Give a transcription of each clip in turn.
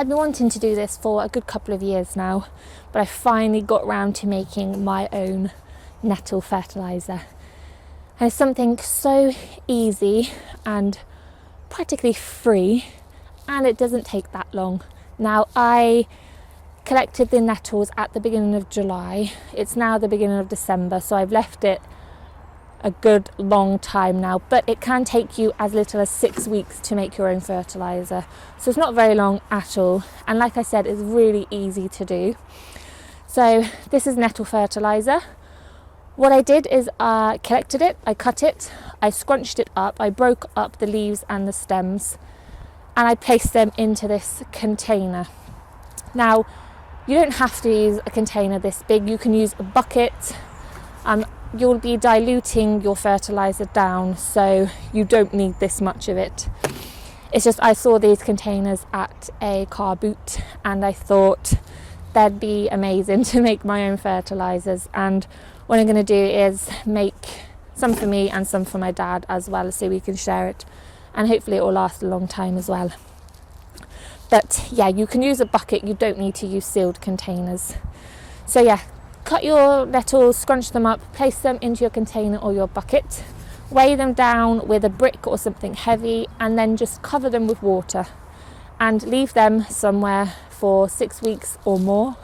I've been wanting to do this for a good couple of years now, but I finally got round to making my own nettle fertiliser. And it's something so easy and practically free, and it doesn't take that long. Now, I collected the nettles at the beginning of July. It's now the beginning of December, so I've left it a good long time now, but it can take you as little as 6 weeks to make your own fertiliser, so it's not very long at all, and like I said, it's really easy to do. So this is nettle fertiliser. What I did is I collected it, I cut it, I scrunched it up, I broke up the leaves and the stems, and I placed them into this container. Now, you don't have to use a container this big, you can use a bucket. You'll be diluting your fertiliser down, so you don't need this much of it. It's just I saw these containers at a car boot and I thought they'd be amazing to make my own fertilisers, and what I'm going to do is make some for me and some for my dad as well, so we can share it, and hopefully it will last a long time as well. But yeah, you can use a bucket, you don't need to use sealed containers. So yeah, cut your nettles, scrunch them up, place them into your container or your bucket, weigh them down with a brick or something heavy, and then just cover them with water and leave them somewhere for 6 weeks or more.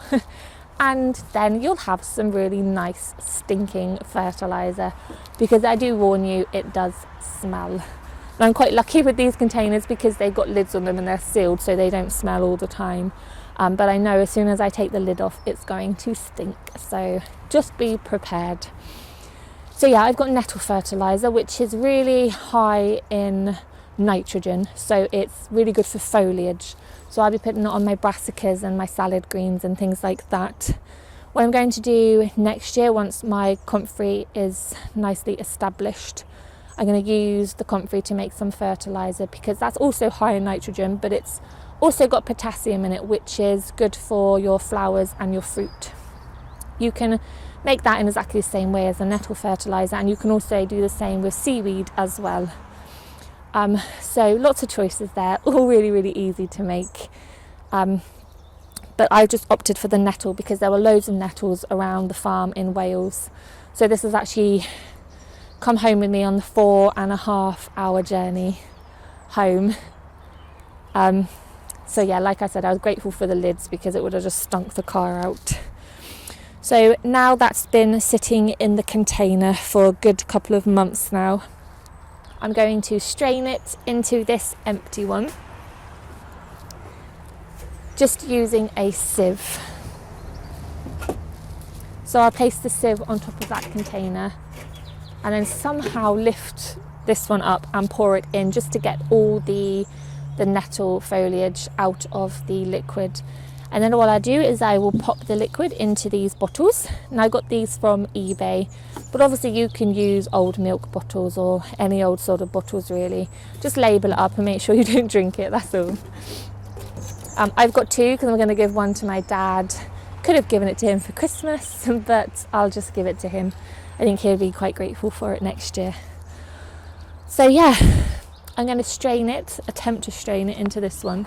And then you'll have some really nice stinking fertiliser, because I do warn you, it does smell. And I'm quite lucky with these containers because they've got lids on them and they're sealed, so they don't smell all the time. But I know as soon as I take the lid off, it's going to stink. So just be prepared. So yeah, I've got nettle fertiliser, which is really high in nitrogen. So it's really good for foliage. So I'll be putting it on my brassicas and my salad greens and things like that. What I'm going to do next year, once my comfrey is nicely established, I'm going to use the comfrey to make some fertiliser, because that's also high in nitrogen, but it's also got potassium in it, which is good for your flowers and your fruit. You can make that in exactly the same way as a nettle fertiliser, and you can also do the same with seaweed as well. So lots of choices there, all really, really easy to make. But I just opted for the nettle because there were loads of nettles around the farm in Wales. So this has actually come home with me on the 4.5 hour journey home. So yeah, like I said, I was grateful for the lids because it would have just stunk the car out. So now that's been sitting in the container for a good couple of months now, I'm going to strain it into this empty one, just using a sieve. So I'll place the sieve on top of that container and then somehow lift this one up and pour it in, just to get all the nettle foliage out of the liquid. And then what I do is I will pop the liquid into these bottles. Now I got these from eBay, but obviously you can use old milk bottles or any old sort of bottles really. Just label it up and make sure you don't drink it, that's all. I've got two because I'm going to give one to my dad. Could have given it to him for Christmas, but I'll just give it to him. I think he'll be quite grateful for it next year. So yeah, I'm going to strain it, attempt to strain it into this one.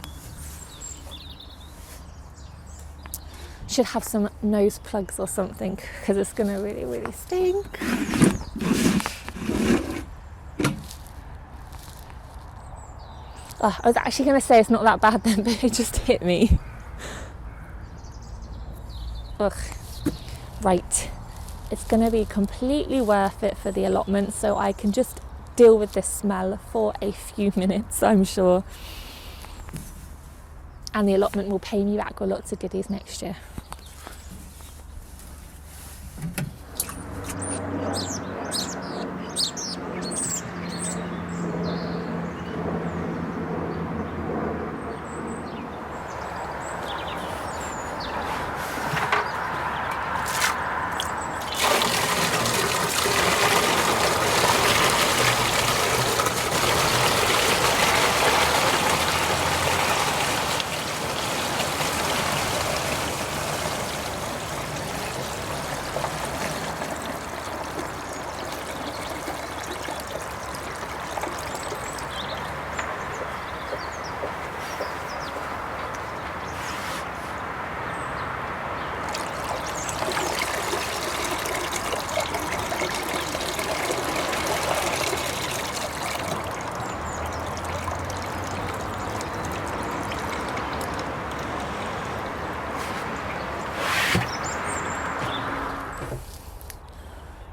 Should have some nose plugs or something because it's going to really, really stink. Oh, I was actually going to say it's not that bad then, but it just hit me. Ugh. Right, it's going to be completely worth it for the allotment, so I can just deal with this smell for a few minutes, I'm sure. And the allotment will pay me back with lots of goodies next year.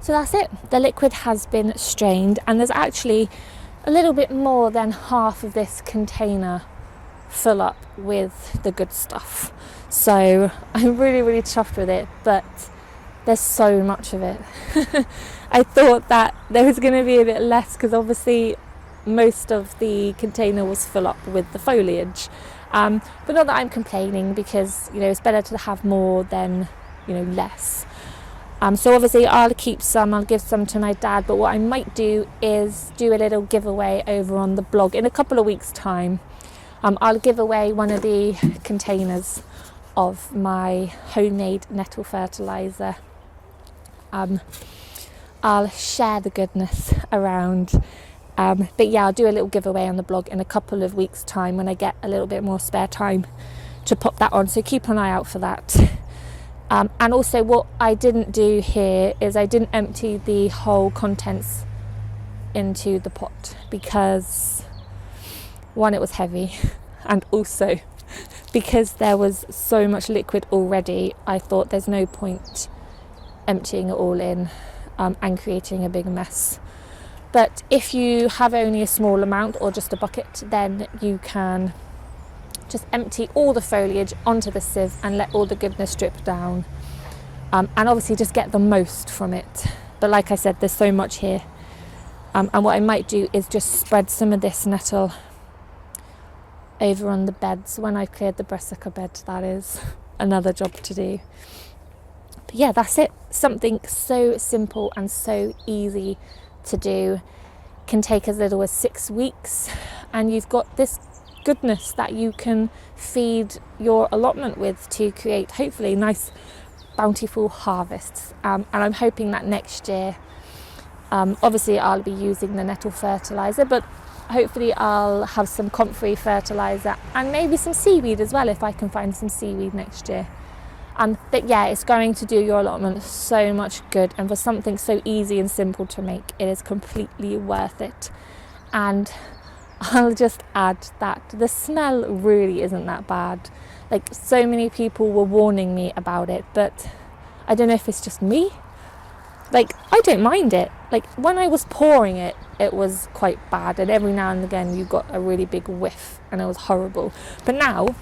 So that's it. The liquid has been strained, and there's actually a little bit more than half of this container full up with the good stuff. So I'm really, really chuffed with it, but there's so much of it. I thought that there was going to be a bit less because obviously most of the container was full up with the foliage. But not that I'm complaining, because it's better to have more than less. So obviously I'll keep some, I'll give some to my dad, but what I might do is do a little giveaway over on the blog in a couple of weeks' time. I'll give away one of the containers of my homemade Nettle Fertiliser. I'll share the goodness around. But yeah, I'll do a little giveaway on the blog in a couple of weeks' time when I get a little bit more spare time to pop that on. So keep an eye out for that. And also what I didn't do here is I didn't empty the whole contents into the pot because, one, it was heavy, and also because there was so much liquid already, I thought there's no point emptying it all in and creating a big mess. But if you have only a small amount or just a bucket, then you can just empty all the foliage onto the sieve and let all the goodness drip down, and obviously just get the most from it. But like I said, there's so much here, and what I might do is just spread some of this nettle over on the beds when I've cleared the brassica bed. That is another job to do. But yeah, that's it. Something so simple and so easy to do, can take as little as 6 weeks, and you've got this goodness that you can feed your allotment with to create hopefully nice bountiful harvests. And I'm hoping that next year, obviously I'll be using the Nettle Fertiliser, but hopefully I'll have some comfrey fertiliser and maybe some seaweed as well if I can find some seaweed next year. But yeah, it's going to do your allotment so much good, and for something so easy and simple to make, it is completely worth it. And I'll just add that the smell really isn't that bad. Like, so many people were warning me about it, but I don't know if it's just me. Like, I don't mind it. Like, when I was pouring it, it was quite bad, and every now and again you got a really big whiff and it was horrible. But now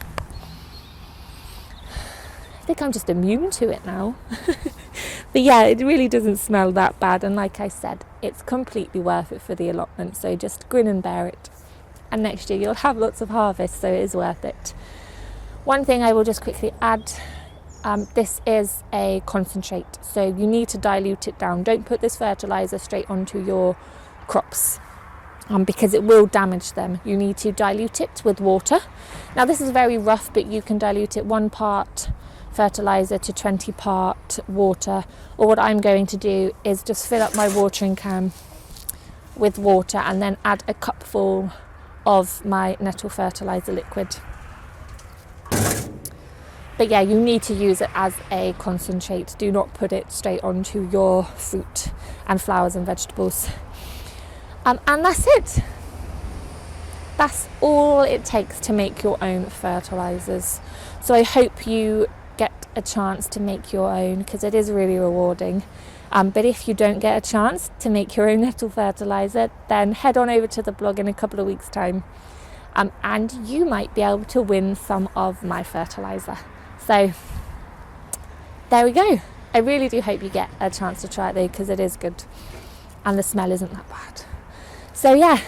I think I'm just immune to it now. But yeah, it really doesn't smell that bad, and like I said, it's completely worth it for the allotment. So just grin and bear it, and next year you'll have lots of harvest, so it is worth it. One thing I will just quickly add, this is a concentrate, so you need to dilute it down. Don't put this fertiliser straight onto your crops, because it will damage them. You need to dilute it with water. Now this is very rough, but you can dilute it 1 part fertiliser to 20 part water. Or what I'm going to do is just fill up my watering can with water and then add a cupful of my Nettle Fertiliser liquid. But yeah, you need to use it as a concentrate. Do not put it straight onto your fruit and flowers and vegetables. And that's it. That's all it takes to make your own fertilisers. So I hope you get a chance to make your own, because it is really rewarding. But if you don't get a chance to make your own Nettle Fertiliser, then head on over to the blog in a couple of weeks' time, and you might be able to win some of my fertiliser. So there we go. I really do hope you get a chance to try it though, because it is good and the smell isn't that bad. So yeah,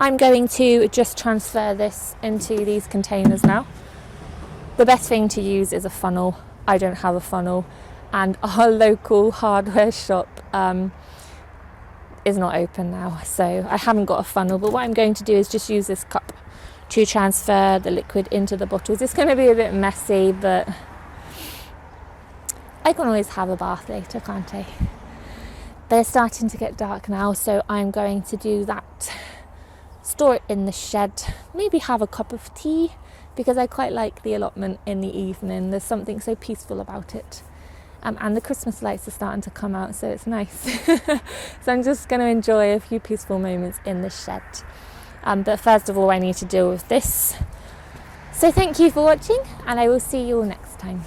I'm going to just transfer this into these containers now. The best thing to use is a funnel. I don't have a funnel, and our local hardware shop is not open now, so I haven't got a funnel. But what I'm going to do is just use this cup to transfer the liquid into the bottles. It's going to be a bit messy, but I can always have a bath later, can't I? But it's starting to get dark now, so I'm going to do that. Store it in the shed, maybe have a cup of tea, because I quite like the allotment in the evening. There's something so peaceful about it. And the Christmas lights are starting to come out, so it's nice. So I'm just going to enjoy a few peaceful moments in the shed. But first of all, I need to deal with this. So thank you for watching, and I will see you all next time.